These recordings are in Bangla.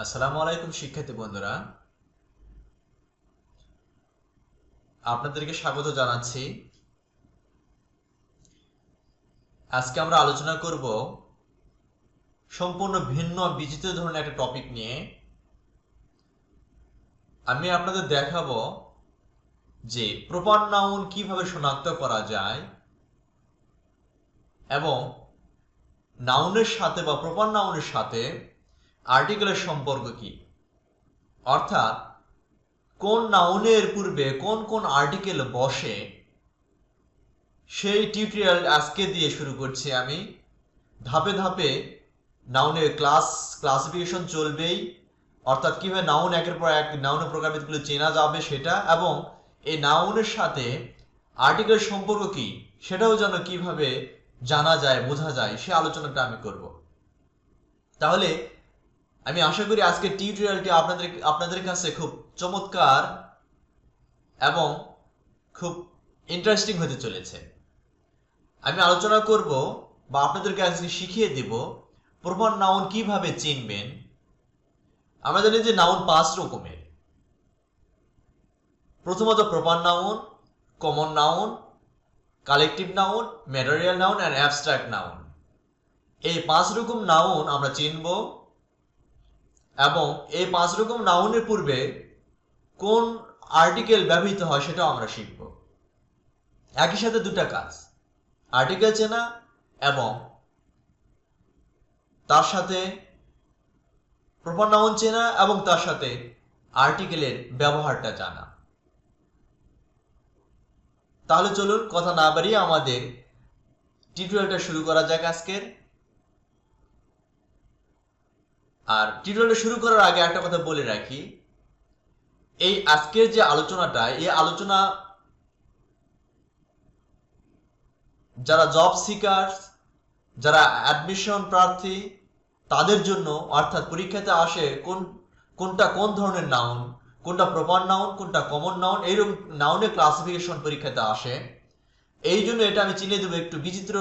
আসসালামু আলাইকুম শিক্ষার্থী বন্ধুরা, আপনাদেরকে স্বাগত জানাচ্ছি। আজকে আমরা আলোচনা করব সম্পূর্ণ ভিন্ন বিচিত্র ধরনের একটা টপিক নিয়ে। আমি আপনাদের দেখাবো যে প্রপার নাউন কিভাবে শনাক্ত করা যায় এবং নাউনের সাথে বা প্রপার নাউনের সাথে আর্টিকেলের সম্পর্ক কি, অর্থাৎ কোন নাউনের পূর্বে কোন কোন আর্টিকেল বসে, সেই টিউটোরিয়াল আজকে দিয়ে শুরু করছি। আমি ধাপে ধাপে নাউনের ক্লাসিফিকেশন চলবেই, অর্থাৎ কিভাবে নাউন একের পর এক নাউনের প্রকারভেদগুলো চেনা যাবে সেটা, এবং এই নাউনের সাথে আর্টিকেল সম্পর্ক কি সেটাও যেন কিভাবে জানা যায়, বোঝা যায়, সে আলোচনাটা আমি করব। তাহলে আমি আশা করি আজকের টিউটোরিয়ালটি আপনাদের কাছে খুব চমৎকার এবং খুব ইন্টারেস্টিং হতে চলেছে। আমি আলোচনা করব বা আপনাদেরকে আজকে শিখিয়ে দেব প্রপার নাউন কিভাবে চিনবেন। আমরা জানি যে নাউন 5 রকমের। প্রথমত proper noun, common noun, collective noun, material noun and abstract noun. এই 5 রকম নাউন আমরা চিনব এবং এই 5 রকম নাউনের পূর্বে কোন আর্টিকেল ব্যবহৃত হয় সেটাও আমরা শিখব। একই সাথে দুটা কাজ, আর্টিকেল চেনা এবং তার সাথে প্রপার নাউন চেনা এবং তার সাথে আর্টিকেলের ব্যবহারটা জানা। তাহলে চলুন কথা না বাড়িয়ে আমাদের টিউটোরিয়ালটা শুরু করা যাক আজকের। আর টিউটোরিয়ালটা শুরু করার আগে একটা কথা বলে রাখি, এই আজকের যে আলোচনাটা, এই আলোচনা যারা জব সিকার, যারা অ্যাডমিশন প্রার্থী তাদের জন্য, অর্থাৎ পরীক্ষাতে আসে কোনটা কোন ধরনের নাউন, কোনটা প্রপার নাউন, কোনটা কমন নাউন, এইরকম নাউনের ক্লাসিফিকেশন পরীক্ষাতে আসে। এই জন্য এটা আমি চিনে দেবো একটু বিচিত্র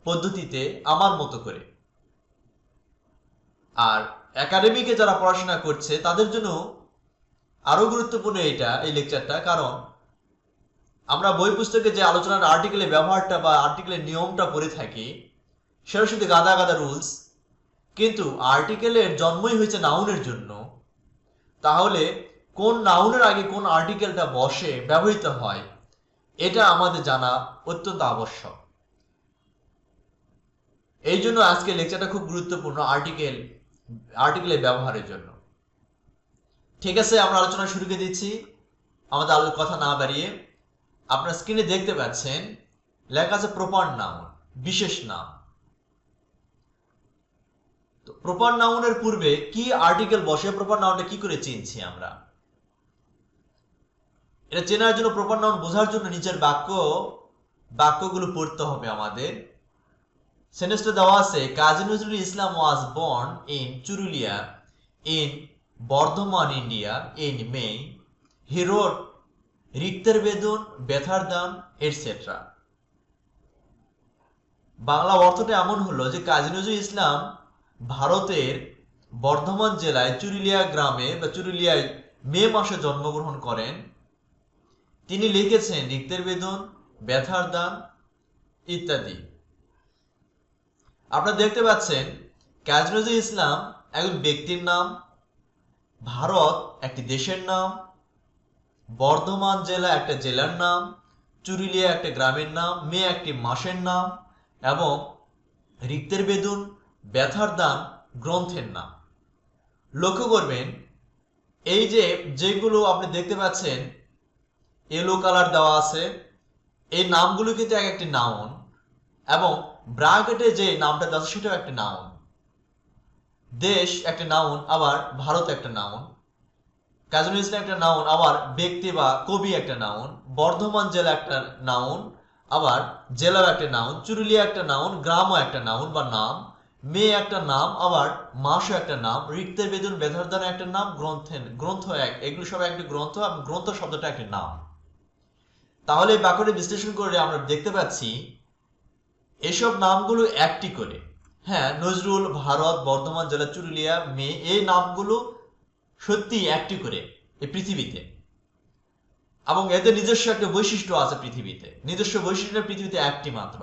পদ্ধতিতে, আমার মতো করে। আর একাডেমিকে যারা পড়াশোনা করছে তাদের জন্য আরো গুরুত্বপূর্ণ এই লেকচারটা, কারণ আমরা বই পুস্তকে যে আলোচনার আর্টিকেলের ব্যবহারটা বা আর্টিকেলের নিয়মটা পড়ে থাকি সেটা শুধু গাদা গাদা রুলস, কিন্তু আর্টিকেলের জন্মই হয়েছে নাউনের জন্য। তাহলে কোন নাউনের আগে কোন আর্টিকেলটা বসে, ব্যবহৃত হয়, এটা আমাদের জানা অত্যন্ত আবশ্যক। এই জন্য আজকে লেকচারটা খুব গুরুত্বপূর্ণ আর্টিকেলের ব্যবহারের জন্য। ঠিক আছে, আমরা আলোচনা শুরু করে দিচ্ছি। আমাদের কথা না বাড়িয়ে, আপনার স্ক্রিনে দেখতে পাচ্ছেন লেখা আছে প্রপার নাউন, বিশেষ নাম। তো প্রপার নাউনের পূর্বে কি আর্টিকেল বসে, প্রপার নাউনটা কি করে চিনছি আমরা? এটা চেনার জন্য, প্রপার নাউন বোঝার জন্য নিচের বাক্যগুলো পড়তে হবে আমাদের। সেন্টেন্সটা দেওয়া আছে, Kazi Nazrul Islam was born in Churulia in Bardhaman, India in May. He wrote Rikter Bedon, Byathar Dan, etcetera. Bangla অর্থটা এমন হলো যে কাজী নজরুল ইসলাম ভারতের বর্ধমান জেলায় চুরুলিয়া গ্রামে বা চুরুলিয়ায় মে মাসে জন্মগ্রহণ করেন। তিনি লিখেছেন রিক্তের বেদন, ব্যথার দান ইত্যাদি। আপনারা দেখতে পাচ্ছেন কাজী নজরুল ইসলাম একজন ব্যক্তির নাম, ভারত একটি দেশের নাম, বর্ধমান জেলা একটা জেলার নাম, চুরুলিয়া একটা গ্রামের নাম, মে একটি মাসের নাম, এবং রিক্তের বেদন, ব্যথার দান গ্রন্থের নাম। লক্ষ্য করবেন এই যেগুলো আপনি দেখতে পাচ্ছেন ইয়েলো কালার দেওয়া আছে, এই নামগুলো কিন্তু এক একটি নাউন, এবং ব্র্যাকেটে যে নামটা দেওয়া আছে সেটাও একটা নাউন। দেশ একটা নাউন, আবার ভারত একটা নাউন, কাজী নজরুল ইসলাম একটা নাউন, আবার ব্যক্তি বা কবি একটা নাউন, বর্ধমান জেলা একটা নাউন, আবার জেলার একটা নাউন, চুরুলিয়া একটা নাউন, গ্রামও একটা নাউন বা নাম, মে একটা নাম, আবার মাসও একটা নাম, রিক্তের বেদন, ব্যথার দান একটা নাম, গ্রন্থ এক, এগুলো সব একটা গ্রন্থ, এবং গ্রন্থ শব্দটা একটা নাম। তাহলে এই বাক্যটি বিশ্লেষণ করে আমরা দেখতে পাচ্ছি এসব নামগুলো একটি করে, হ্যাঁ, নজরুল, ভারত, বর্ধমান জেলা, চুরুলিয়া, মেয়ে, এই নামগুলো সত্যি একটি করে এই পৃথিবীতে, এবং এদের নিজস্ব একটা বৈশিষ্ট্য আছে পৃথিবীতে। নিজস্ব বৈশিষ্ট্য পৃথিবীতে একটি মাত্র।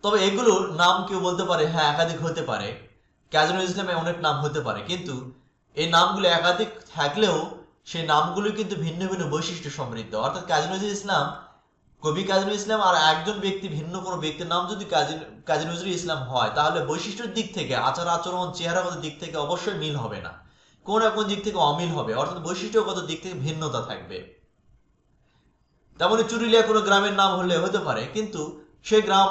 তবে এগুলোর নাম কেউ বলতে পারে হ্যাঁ একাধিক হতে পারে, কাজী নজরুল ইসলামে অনেক নাম হতে পারে, কিন্তু এই নামগুলো একাধিক থাকলেও সেই নামগুলো কিন্তু ভিন্ন ভিন্ন বৈশিষ্ট্য সমৃদ্ধ। অর্থাৎ কাজী নজরুল ইসলাম, কবি কাজী নজরুল ইসলাম আর একজন ব্যক্তি, ভিন্ন কোনো ব্যক্তির নাম যদি কাজী নজরুল ইসলাম হয়, তাহলে বৈশিষ্ট্যের দিক থেকে, আচার আচরণ, চেহারাগত দিক থেকে অবশ্যই মিল হবে না, কোন না কোন দিক থেকে অমিল হবে, অর্থাৎ বৈশিষ্ট্যগত দিক থেকে ভিন্নতা থাকবে। তেমনি চুরুলিয়া কোনো গ্রামের নাম হলে হতে পারে, কিন্তু সেই গ্রাম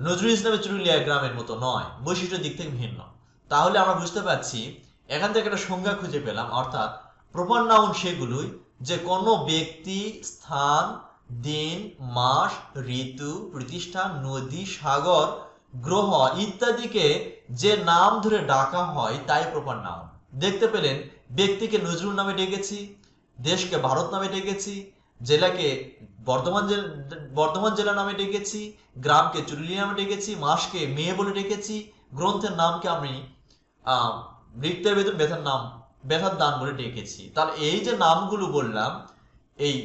নজরুল ইসলামের চুরুলিয়া গ্রামের মতো নয়, বৈশিষ্ট্যের দিক থেকে ভিন্ন। তাহলে আমরা বুঝতে পারছি এখান থেকে একটা সংজ্ঞা খুঁজে পেলাম, অর্থাৎ প্রপার নাউন সেগুলোই যে কোনো ব্যক্তি, স্থান, দিন, মাস, ঋতু, প্রতিষ্ঠান, নদী, সাগর, গ্রহ ইত্যাদিকে যে নাম ধরে ডাকা হয় তাই প্রপার নাউন। দেখতে পেলেন ব্যক্তিকে নজরুল নামে ডেকেছি, দেশকে ভারত নামে ডেকেছি, জেলাকে বর্ধমান জেলা নামে ডেকেছি, গ্রামকে চুরুলিয়া নামে ডেকেছি, মাসকে মেয়ে বলে ডেকেছি, গ্রন্থের নামকে আমি নৃত্যের বেতন ব্যথার দান বলে ডেকেছি। তাহলে এই যে নামগুলো বললাম, এই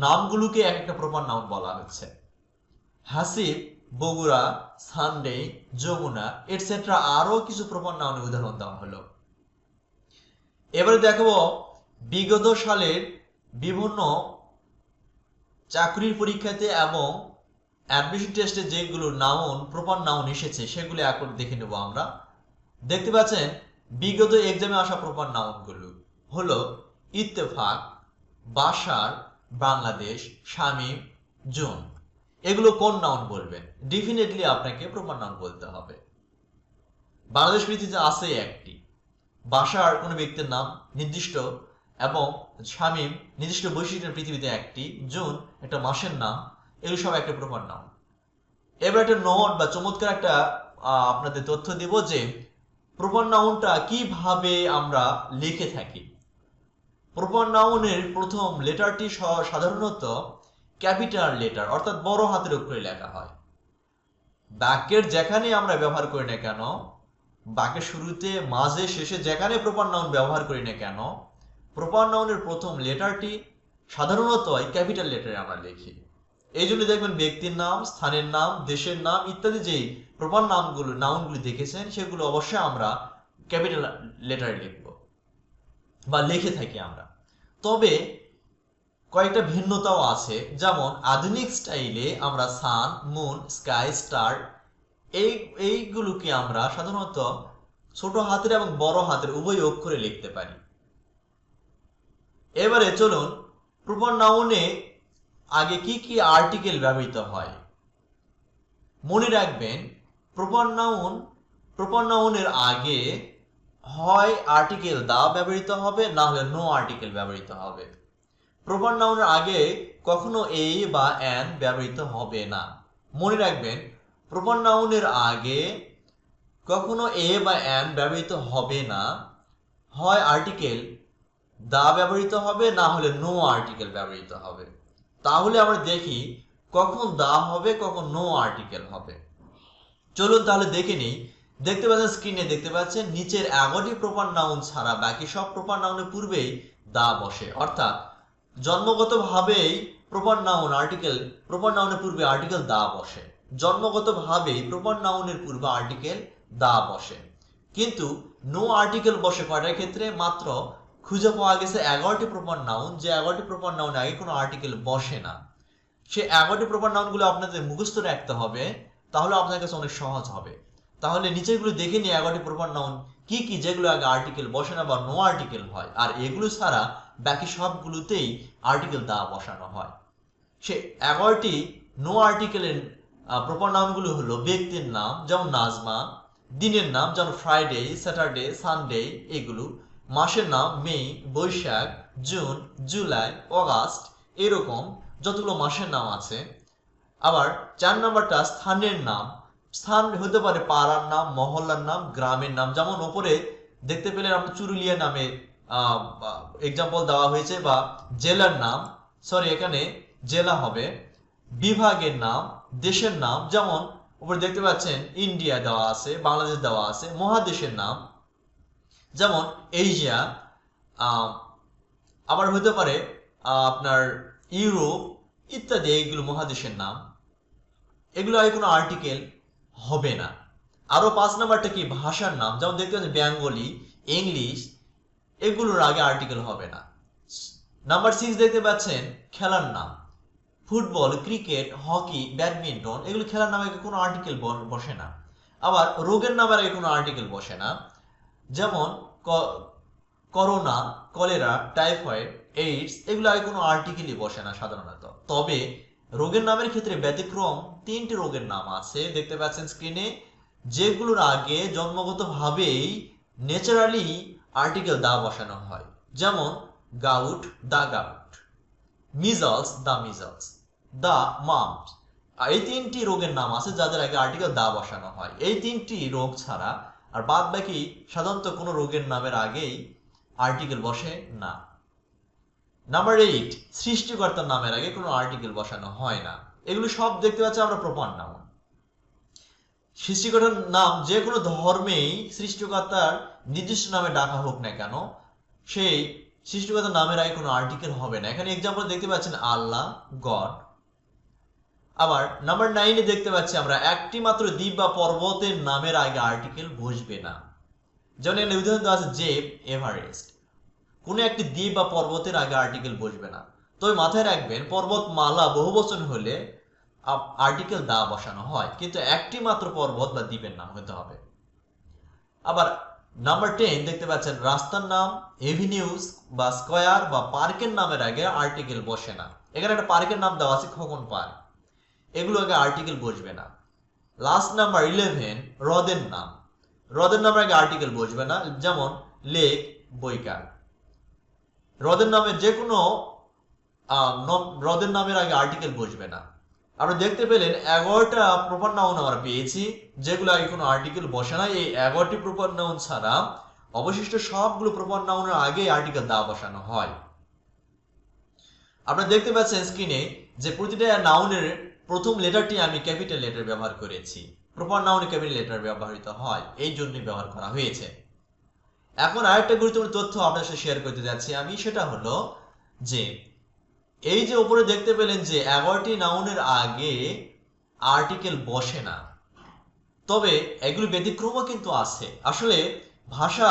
নামগুলোকে এক একটা প্রপার নাউন বলা হচ্ছে। হাসিব, বগুড়া, সানডে, যমুনা এটসেট্রা আরো কিছু প্রপার নাউনের উদাহরণ দেওয়া হলো। এবারে দেখো বিগত সালের বিভিন্ন চাকরির পরীক্ষাতে এবং অ্যাডমিশন টেস্টে যেগুলো নাউন, প্রপার নাউন এসেছে সেগুলো এখন দেখে নেব আমরা। দেখতে পাচ্ছেন বিগত এক্সামে আসা প্রপার নাউনগুলো হলো ইত্তেফাক, বাশার, বাংলাদেশ, শামীম, জুন। এগুলো কোন নাউন বলবেন? ডেফিনেটলি আপনাকে প্রপার নাউন বলতে হবে। বাংলাদেশ পৃথিবীতে আছে একটি, বাশার কোনো ব্যক্তির নাম নির্দিষ্ট, এবং শামীম নির্দিষ্ট বৈশিষ্ট্যের পৃথিবীতে একটি, জুন একটা মাসের নাম, এগুলো সব একটা প্রপার নাউন। এবার একটা নোট বা চমৎকার একটা আপনাদের তথ্য দিব যে প্রপার নাউনটা কিভাবে আমরা লিখে থাকি। প্রপার নাউনের প্রথম লেটারটি সাধারণত ক্যাপিটাল লেটার অর্থাৎ বড় হাতের অক্ষরে লেখা হয়। বাক্যের যেখানে আমরা ব্যবহার করি না কেন, বাক্যের শুরুতে, মাঝে, শেষে যেখানে প্রপার নাউন ব্যবহার করি না কেন, প্রপার নাউনের প্রথম লেটারটি সাধারণত ক্যাপিটাল লেটারে আমরা লিখি। এই জন্য দেখবেন ব্যক্তির নাম, স্থানের নাম, দেশের নাম ইত্যাদি যেই প্রপার নাউনগুলি দেখেছেন সেগুলো অবশ্যই আমরা ক্যাপিটাল লেটারে লিখব বা লিখে থাকি আমরা। তবে কয়েকটা ভিন্নতাও আছে, যেমন আধুনিক স্টাইলে আমরা সান, মুন, স্কাই, স্টার এইগুলোকে আমরা সাধারণত ছোট হাতের এবং বড় হাতের উভয় অক্ষরে লিখতে পারি। এবারে চলুন প্রপার নাউনে আগে কি কি আর্টিকেল ব্যবহৃত হয়। মনে রাখবেন প্রপার নাউনের আগে হয় আর্টিকেল দা ব্যবহৃত হবে, না হলে নো আর্টিকেল ব্যবহৃত হবে। প্রপার নাউনের আগে কখনো এ বা অ্যান ব্যবহৃত হবে না। মনে রাখবেন প্রপার নাউনের আগে কখনো এ বা অ্যান ব্যবহৃত হবে না, হয় আর্টিকেল দা ব্যবহৃত হবে, না হলে নো আর্টিকেল ব্যবহৃত হবে। তাহলে আমরা দেখি কখন দা হবে, কখন নো আর্টিকেল হবে। চলুন তাহলে দেখে নিই। দেখতে পাচ্ছেন স্ক্রিনে, দেখতে পাচ্ছেন নিচের 11টি প্রপার নাউন ছাড়া বাকি সব প্রপার নাউনের পূর্বেই দা বসে, অর্থাৎ জন্মগতভাবেই প্রপার নাউনের পূর্বে আর্টিকেল দা বসে। জন্মগতভাবেই প্রপার নাউনের পূর্বে আর্টিকেল দা বসে। কিন্তু নো আর্টিকেল বসে কয়টার ক্ষেত্রে? মাত্র খুঁজে পাওয়া গেছে 11টি প্রপার নাউন, যে 11টি প্রপার নাউন আগে কোনো আর্টিকেল বসে না। সে 11টি প্রপার নাউনগুলো আপনাদের মুখস্থ রাখতে হবে, তাহলে আপনার কাছে অনেক সহজ হবে। তাহলে নিচেগুলো দেখে নিই 11টি প্রপার নাউন কি কি, যেগুলো আগে আর্টিকেল বসে না বা নো আর্টিকেল হয়, আর এগুলো ছাড়া বাকি সবগুলোতেই আর্টিকেল দা বসানো হয়। সে 11টি নো আর্টিকেলের প্রপার নাউনগুলো হলো ব্যক্তির নাম যেমন নাজমা, দিনের নাম যেমন ফ্রাইডে, স্যাটারডে, সানডে এগুলো, মাসের নাম মে, বৈশাখ, জুন, জুলাই, অগাস্ট, এরকম যতগুলো মাসের নাম আছে। আবার 4 নাম্বারটা স্থানের নাম। স্থান হতে পারে পাড়ার নাম, মহল্লার নাম, গ্রামের নাম, যেমন ওপরে দেখতে পেলেন আপনি চুরুলিয়া নামে এক্সাম্পল দেওয়া হয়েছে, বা জেলার নাম, সরি এখানে জেলা হবে, বিভাগের নাম, দেশের নাম, যেমন উপরে দেখতে পাচ্ছেন ইন্ডিয়া দেওয়া আছে, বাংলাদেশ দেওয়া আছে, মহাদেশের নাম যেমন এশিয়া, আবার হতে পারে আপনার ইউরোপ ইত্যাদি, এইগুলো মহাদেশের নাম। এগুলো আগে কোনো আর্টিকেল হবে না। আরো 5 নাম্বারটা কি, ভাষার নাম, যেমন দেখতে পাচ্ছেন বেঙ্গলি, ইংলিশ, এগুলোর আগে আর্টিকেল হবে না। নাম্বার 6 দেখতে পাচ্ছেন খেলার নাম, ফুটবল, ক্রিকেট, হকি, ব্যাডমিন্টন, এগুলো খেলার নামে কোনো আর্টিকেল বসে না। আবার রোগের নামের আগে কোনো আর্টিকেল বসে না, যেমন করোনা, কলেরা, টাইফয়েড, এইডস, এগুলো আগে কোনো আর্টিকেলই বসে না সাধারণত। তবে রোগের নামের ক্ষেত্রে ব্যতিক্রম 3টি রোগের নাম আছে, দেখতে পাচ্ছেন স্ক্রিনে, যেগুলোর আগে জন্মগতভাবেই ন্যাচারালি আর্টিকেল দা বসানো হয়, যেমন গাউট, দা গাউট, মিজলস, দা মিজলস, দা মাম্পস। এই 3টি রোগের নাম আছে যাদের আগে আর্টিকেল দা বসানো হয়। এই 3টি রোগ ছাড়া আর বাদ বাকি সাধারণত কোনো রোগের নামের আগেই আর্টিকেল বসে না। নাম্বার 8, সৃষ্টিকর্তার নামের আগে কোনো আর্টিকেল বসানো হয় না। এগুলো সব দেখতে পাচ্ছি আমরা প্রপার নাউন। সৃষ্টিকর্তার নাম যে কোনো ধর্মেই সৃষ্টিকর্তার নির্দিষ্ট নামে ডাকা হোক না কেন, সেই সৃষ্টিকর্তার নামের আগে কোনো আর্টিকেল হবে না। এখানে এক্সাম্পল দেখতে পাচ্ছেন আল্লাহ, গড। আবার নাম্বার 9-এ দেখতে পাচ্ছি আমরা একটি মাত্র দ্বীপ বা পর্বতের নামের আগে আর্টিকেল বসবে না। যেমন এখানে উদাহরণ দেওয়া আছে জেব, এভারেস্ট। কোনো একটি দ্বীপ বা পর্বতের আগে আর্টিকেল বসবে না। তবে মাথায় রাখবেন, পর্বতমালা বহুবচন হলে আর্টিকেল দা বসানো হয়, কিন্তু একটি মাত্র পর্বত বা দ্বীপের নাম হতে হবে। আবার নাম্বার 10 দেখতে পাচ্ছেন রাস্তার নাম, এভিনিউজ বা স্কয়ার বা পার্কের নামের আগে আর্টিকেল বসে না। এখানে একটা পার্কের নাম দেওয়া আছে খোকন পার্ক, এগুলো আগে আর্টিকেল বসবে না। লাস্ট নাম্বার 11, হ্রদের নাম, হ্রদের নামের আগে আর্টিকেল বসবে না, যেমন লেক, বৈকাল। হ্রদের নামে যে কোনো হ্রদের নামের আগে আর্টিকেল বসবে না। আমরা দেখতে পেলেন 11টা প্রপার নাউন আমরা পেয়েছি যেগুলো আগে কোনো আর্টিকেল বসে না। এই 11টি প্রপার নাউন ছাড়া অবশিষ্ট সবগুলো প্রপার নাউনের আগে আর্টিকেল দা বসানো হয়। আপনারা দেখতে পাচ্ছেন স্ক্রিনে যে প্রতিটা নাউনের প্রথম লেটারটি আমি ক্যাপিটাল লেটার ব্যবহার করেছি। প্রপার নাউনে ক্যাপিটাল লেটার ব্যবহৃত হয়, এই জন্যই ব্যবহার করা হয়েছে। এখন আরেকটা গুরুত্বপূর্ণ তথ্য আপনার সাথে শেয়ার করতে যাচ্ছি আমি, সেটা হলো যে এই যে উপরে দেখতে পেলেন যে 11টি নাউনের আগে আর্টিকেল বসে না, তবে এগুলো ব্যতিক্রমও কিন্তু আছে। আসলে ভাষা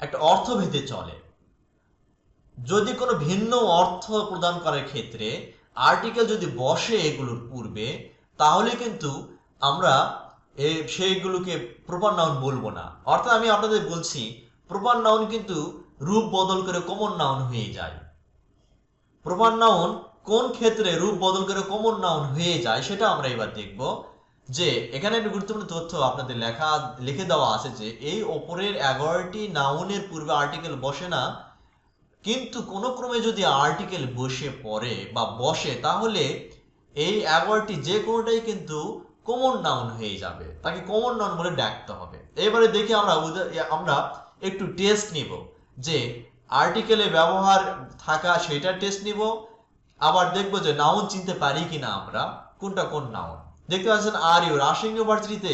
একটা অর্থভেদে চলে। যদি কোনো ভিন্ন অর্থ প্রদান করার ক্ষেত্রে আর্টিকেল যদি বসে এগুলোর পূর্বে, তাহলে কিন্তু আমরা সেইগুলোকে প্রপার নাউন বলবো না। অর্থাৎ আমি আপনাদের বলছি, প্রপার নাউন কিন্তু রূপ বদল করে কমন নাউন হয়ে যায়। প্রপার নাউন কোন ক্ষেত্রে রূপ বদল করে কমন নাউন হয়ে যায় সেটা আমরা এবার দেখব। যে এখানে একটা গুরুত্বপূর্ণ তথ্য আপনাদের লিখে দেওয়া আছে যে এই ওপরের 11টি নাউনের পূর্বে আর্টিকেল বসে না, কিন্তু কোনো ক্রমে যদি আর্টিকেল বসে পড়ে বা বসে, তাহলে এই 11টি যে কোনোটাই কিন্তু কমন নাউন হয়ে যাবে, তাকে কমন নাউন বলে ডাকতে হবে। এবারে দেখি আমরা একটু টেস্ট নিব যে আর্টিকেলে ব্যবহার থাকা সেটার টেস্ট নিব, আবার দেখবো যে নাউন চিনতে পারি কিনা আমরা কোনটা কোন নাউন। দেখতে পাচ্ছেন আর ইউ রাজশাহী ইউনিভার্সিটিতে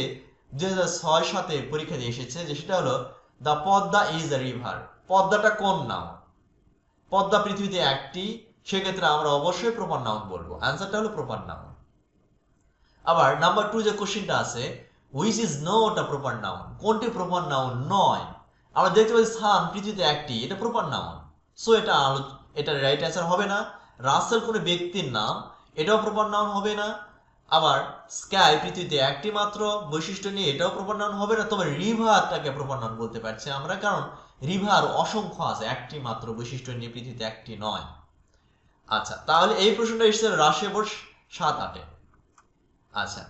2006-07 পরীক্ষা দিয়ে এসেছে, যে সেটা হলো the Padma is a river. পদ্মাটা কোন নাউন? পদ্মা পৃথিবীতে একটি, সেক্ষেত্রে আমরা অবশ্যই প্রপার নাউন বলবো, অ্যান্সারটা হলো প্রপার নাউন। আবার নাম্বার 2 যে কোশ্চেনটা আছে, which is not a proper noun, কোনটি প্রপার নাউন নয়? আমরা দেখতে পাচ্ছি স্থান পৃথিবীতে একটি, এটা প্রপার নাউন, সো এটা রাইট অ্যান্সার হবে না। রাসেল কোনো ব্যক্তির নাম, এটাও প্রপার নাউন হবে না। আবার স্কাই পৃথিবীতে একটি মাত্র বৈশিষ্ট্য নিয়ে, এটাও প্রপার নাউন হবে না। তবে রিভারটাকে প্রপার নাউন বলতে পারছি আমরা, কারণ রিভার অসংখ্য আছে, একটি মাত্র বৈশিষ্ট্য নিয়ে পৃথিবীতে একটি নয়। আচ্ছা, তাহলে এই প্রশ্নটা এসেছে রাজশাহী বোর্ড 7-8-এ। আচ্ছা,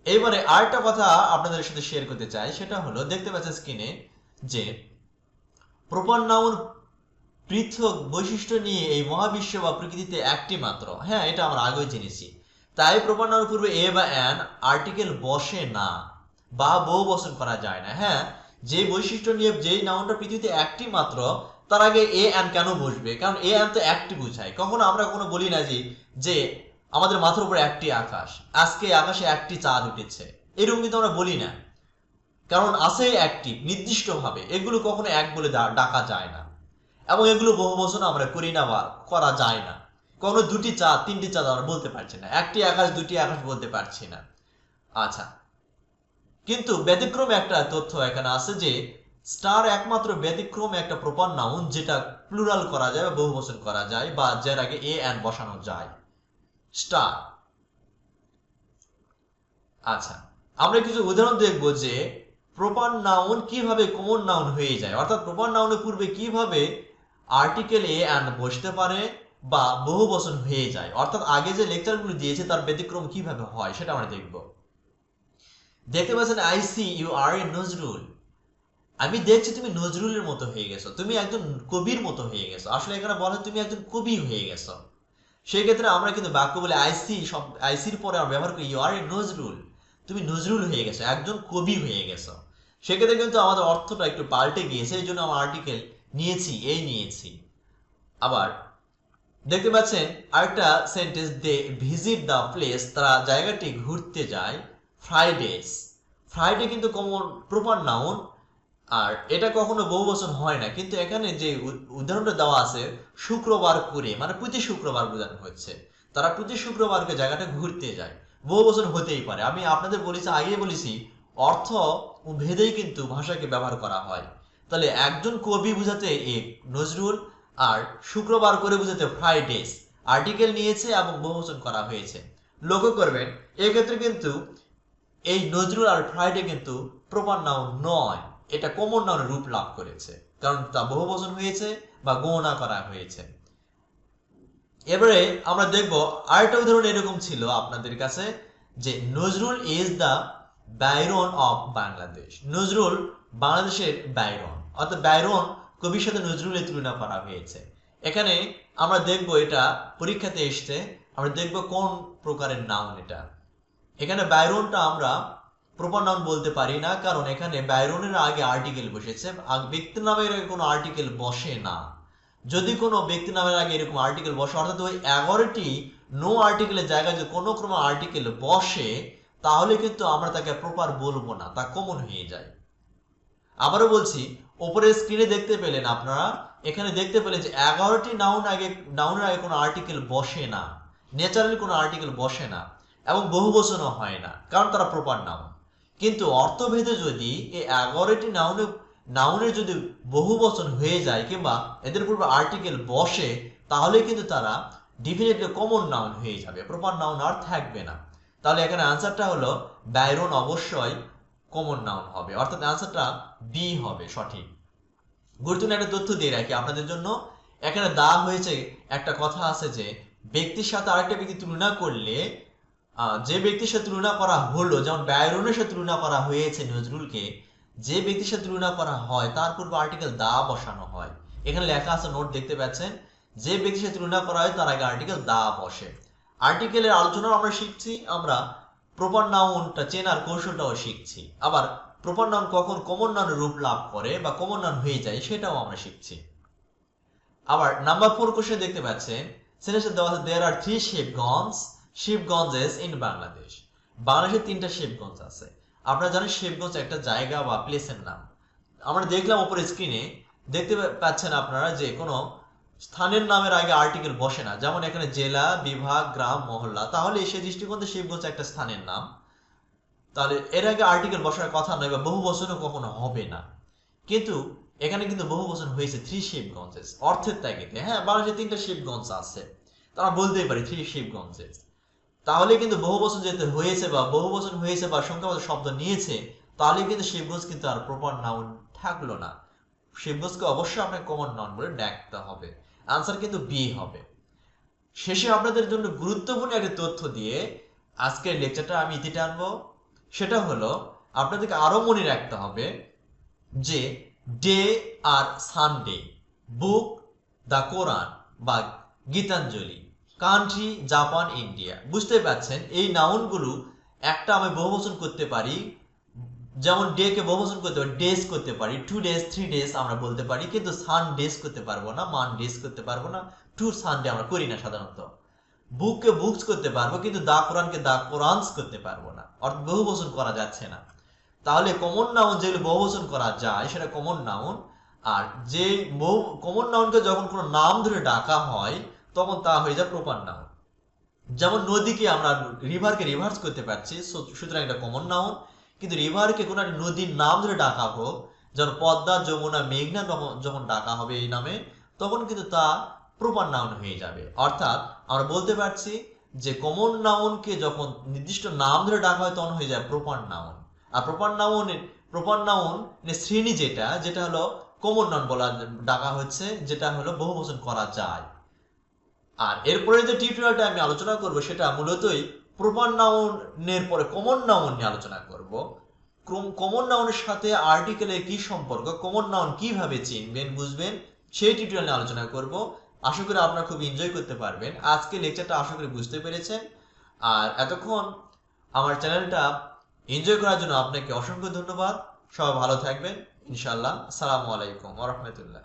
এইবারে আরেকটা কথা আপনাদের সাথে শেয়ার করতে চাই, সেটা হলো দেখতে পাচ্ছেন স্ক্রিনে যে প্রপার নাউন পৃথক বৈশিষ্ট্য নিয়ে এই মহাবিশ্ব বা প্রকৃতিতে একটি মাত্র। হ্যাঁ, এটা আমরা আগেই জেনেছি। তাই প্রপার নাউনের পূর্বে এ বা অ্যান আর্টিকেল বসে না বা বহু বচন করা যায় না। হ্যাঁ, যে বৈশিষ্ট্য নিয়ে যেই নাউনটা পৃথিবীতে একটি মাত্র, তার আগে এ অ্যান কেন বসবে? কারণ এ অ্যান তো একটি বোঝায়। কখনো আমরা কোনো বলি না যে আমাদের মাথার উপর একটি আকাশ, আজকে আকাশে একটি চাঁদ উঠেছে, এরকম কিন্তু আমরা বলি না, কারণ আছে অ্যাক্টিভ নির্দিষ্টভাবে, এগুলো কখনো এক বলে ডাকা যায় না, এবং এগুলো বহু বচন আমরা করি না বা করা যায় না। কখনো দুটি চাঁদ তিনটি চাঁদ আমরা বলতে পারছি না, একটি আকাশ দুটি আকাশ বলতে পারছি না। আচ্ছা, কিন্তু ব্যতিক্রম একটা তথ্য এখানে আছে যে স্টার একমাত্র ব্যতিক্রম একটা প্রপার নাউন যেটা প্লুরাল করা যায় বা বহু বচন করা যায় বা যার আগে এ এন বসানো যায়, স্টার। আচ্ছা, আমরা কিছু উদাহরণ দেখব যে প্রপার নাউন কিভাবে কমন নাউন হয়ে যায়, অর্থাৎ প্রপার নাউনের পূর্বে কিভাবে আর্টিকেল এ এন বসতে পারে বা বহু বচন হয়ে যায়, অর্থাৎ আগে যে লেকচারগুলো দিয়েছে তার ব্যতিক্রম কিভাবে হয় সেটা আমরা দেখব। দেখতে পাচ্ছেন আই সি ইউ আর এ নজরুল, আমি দেখছি তুমি নজরুলের মতো হয়ে গেছো, তুমি একজন কবির মতো হয়ে গেছো। আসলে এখানে বলা হয় তুমি একজন কবি হয়ে গেছো। সেই ক্ষেত্রে আমরা কিন্তু বাক্য বলে আইসি, সব আইসির পরে আমরা ব্যবহার করি ইউ আর এ নজরুল, তুমি নজরুল হয়ে গেছো, একজন কবি হয়ে গেছো। সেক্ষেত্রে কিন্তু আমাদের অর্থটা একটু পাল্টে গিয়েছে, এই জন্য আমরা আর্টিকেল নিয়েছি, এই নিয়েছি। আবার দেখতে পাচ্ছেন আরেকটা sentence, they visit the place, তারা জায়গাটি ঘুরতে যায়, ফ্রাইডেস। ফ্রাইডে কিন্তু কমন প্রপার নাউন, আর এটা কখনো বহুবচন হয় না, কিন্তু এখানে যে উদাহরণটা দেওয়া আছে শুক্রবার করে, মানে প্রতি শুক্রবার বোঝানো হচ্ছে, তারা প্রতি শুক্রবারকে জায়গাটা ঘুরতে যায়, বহুবচন হতেই পারে। আমি আপনাদের বলেছি, আগে বলেছি, অর্থ ভেদেই কিন্তু ভাষাকে ব্যবহার করা হয়। তাহলে একজন কবি বোঝাতে এক নজরুল, আর শুক্রবার করে বোঝাতে ফ্রাইডেস, আর্টিকেল নিয়েছে এবং বহুবচন করা হয়েছে। লক্ষ্য করবেন এক্ষেত্রে কিন্তু এই নজরুল আর ফ্রাইডে কিন্তু প্রপার নাউন নয়, এটা কমন নাউনের রূপ লাভ করেছে, কারণ তা বহুবচন হয়েছে বা গণনা করা হয়েছে। এবারে আমরা দেখব আরেকটা উদাহরণ এরকম ছিল আপনাদের কাছে, যে Nazrul is the Byron of Bangladesh, Nazrul বাংলাদেশের বাইরন, অর্থাৎ বাইরন কবির সাথে নজরুলের তুলনা করা হয়েছে। এখানে আমরা দেখব, এটা পরীক্ষাতে এসছে, আমরা দেখব কোন প্রকারের নাউন এটা। এখানে বাইরনটা আমরা প্রপার নাউন বলতে পারি না, কারণ এখানে বাইরনের আগে আর্টিকেল বসেছে, ব্যক্তির নামের আগে কোনো আর্টিকেল বসে না। যদি কোনো ব্যক্তি নামের আগে এরকম আর্টিকেল বসে, অর্থাৎ ওই 11টি নো আর্টিকেলের জায়গায় যদি কোনো ক্রমে আর্টিকেল বসে, তাহলে কিন্তু আমরা তাকে প্রপার বলবো না, তা কমন হয়ে যায়। আবারও বলছি, উপরের স্ক্রিনে দেখতে পেলেন আপনারা, এখানে দেখতে পেলেন যে 11টি নাউনের আগে কোনো আর্টিকেল বসে না, ন্যাচারালি কোনো আর্টিকেল বসে না, এবং বহুবচনও হয় না, কারণ তারা প্রপার নাউন। কিন্তু অর্থভেদে যদি এই 11টি নাউনের যদি বহুবচন হয়ে যায় কিংবা এদের পূর্বে আর্টিকেল বসে, তাহলে কিন্তু তারা ডেফিনেটলি কমন নাউন হয়ে যাবে, প্রপার নাউন আর থাকবে না। তাহলে এখানে আনসারটা হলো বাইরন অবশ্যই কমন নাউন হবে, অর্থাৎ আনসারটা বি হবে সঠিক। গুরুত্বপূর্ণ একটা তথ্য দিয়ে রাখি আপনাদের জন্য, এখানে দেওয়া হয়েছে একটা কথা আছে যে ব্যক্তির সাথে আরেকটা ব্যক্তি তুলনা করলে, যে ব্যক্তির সাথে তুলনা করা হলো, যেমন বাইরনের সাথে তুলনা করা হয়েছে নজরুলকে, যে ব্যক্তির সাথে তুলনা করা হয় তার পূর্বে আর্টিকেল দা বসানো হয়। এখানে লেখা আছে, নোট দেখতে পাচ্ছেন, যে ব্যক্তির সাথে তুলনা করা হয় তার আগে আর্টিকেল দা বসে। আর্টিকেলের আলোচনা আমরা শিখছি, আমরা প্রপার নাউনটা চেনার কৌশলটাও শিখছি, আবার প্রপার নাউন কখন কমন নাউনের রূপ লাভ করে বা কমন নাউন হয়ে যায় সেটাও আমরা শিখছি। আবার নাম্বার 4 কোশ্চেন দেখতে পাচ্ছেন, সেন্টেন্সে দেওয়া আছে দেয়ার আর 3 শিবগঞ্জেস ইন বাংলাদেশ, বাংলাদেশে 3টা শিবগঞ্জ আছে। আপনারা জানেন শিবগঞ্জ একটা জায়গা বা প্লেসের নাম। আমরা দেখলাম উপরে স্ক্রিনে দেখতে পাচ্ছেন আপনারা যে কোনো স্থানের নামের আগে আর্টিকেল বসে না, যেমন এখানে জেলা, বিভাগ, গ্রাম, মহল্লা, তাহলে সেই দৃষ্টিকোণ থেকে শিবগঞ্জ একটা স্থানের নাম, তাহলে এর আগে আর্টিকেল বসার কথা নয় বা বহু বচনও কখনো হবে না। কিন্তু এখানে কিন্তু বহু বচন হয়েছে 3 শিবগঞ্জেস, অর্থের তাগিদে। হ্যাঁ, বাংলাদেশে 3টা শিবগঞ্জ আছে, তারা বলতেই পারি 3 শিবগঞ্জেস। তাহলে কিন্তু বহু বচন যেতে হয়েছে বা বহু বচন হয়েছে বা সংখ্যাবাচক শব্দ নিয়েছে, তাহলে কিন্তু শিবগঞ্জ কিন্তু আর প্রপার নাউন থাকলো না। শিবগঞ্জকে অবশ্যই আপনাকে কমন নাউন বলে ডাকতে হবে। আনসার কিন্তু বি হবে। শেষে আপনাদের জন্য গুরুত্বপূর্ণ একটা তথ্য দিয়ে আজকের লেকচারটা আমি ইতি টানবো। সেটা হলো, আপনাদেরকে আরো মনে রাখতে হবে যে ডে আর সানডে, বুক দ্য কোরআন বা গীতাঞ্জলি, কান্ট্রি জাপান ইন্ডিয়া, বুঝতে পারছেন এই নাউনগুলো একটা আমি বহুবচন করতে পারি, যেমন ডে কে বহুবচন করতে পারি, ডেজ করতে পারি, 2 ডেজ 3 ডেজ আমরা বলতে পারি, কিন্তু সানডেজ করতে পারবো না, মানডেজ করতে পারবো না, টু সানডে আমরা করি না সাধারণত। বুককে বুকস করতে পারবো, কিন্তু দা কোরআনকে দা কোরআনস করতে পারবো না, অর্থাৎ বহুবচন করা যাচ্ছে না। তাহলে কমন নাউন যেগুলো বহুবচন করা যায় সেটা কমন নাউন। আর যে কমন নাউনকে যখন কোনো নাম ধরে ডাকা হয় তখন তা হয়ে যায় প্রপার নাউন। যেমন নদীকে আমরা রিভারকে রিভার্স করতে পারছি, সুতরাং এটা কমন নাউন। কিন্তু রিভারকে কোনো একটা নদীর নাম ধরে ডাকা হোক, যেমন পদ্মা, যমুনা, মেঘনা যখন ডাকা হবে এই নামে, তখন কিন্তু তা প্রপার নাউন হয়ে যাবে। অর্থাৎ আমরা বলতে পারছি যে কমন নাউনকে যখন নির্দিষ্ট নাম ধরে ডাকা হয় তখন হয়ে যায় প্রপার নাউন। আর প্রপার নাউন শ্রেণী যেটা যেটা হলো কমন নাউন বলা ডাকা হচ্ছে, যেটা হলো বহুবচন করা যায়। আর এরপরে যে টিউটোরিয়ালটা আমি আলোচনা করব সেটা মূলতই প্রপার নাউনের পরে কমন নাউন নিয়ে আলোচনা করব। কমন নাউনের সাথে আর্টিকেলের কি সম্পর্ক, কমন নাউন কিভাবে চিনবেন বুঝবেন, সেই টিউটোরিয়াল নিয়ে আলোচনা করব। আশা করি আপনারা খুব এনজয় করতে পারবেন। আজকে লেকচারটা আশা করি বুঝতে পেরেছেন। আর এতক্ষণ আমার চ্যানেলটা এনজয় করার জন্য আপনাকে অসংখ্য ধন্যবাদ। সবাই ভালো থাকবেন ইনশাআল্লাহ। আসসালামু আলাইকুম ওয়া রাহমাতুল্লাহ।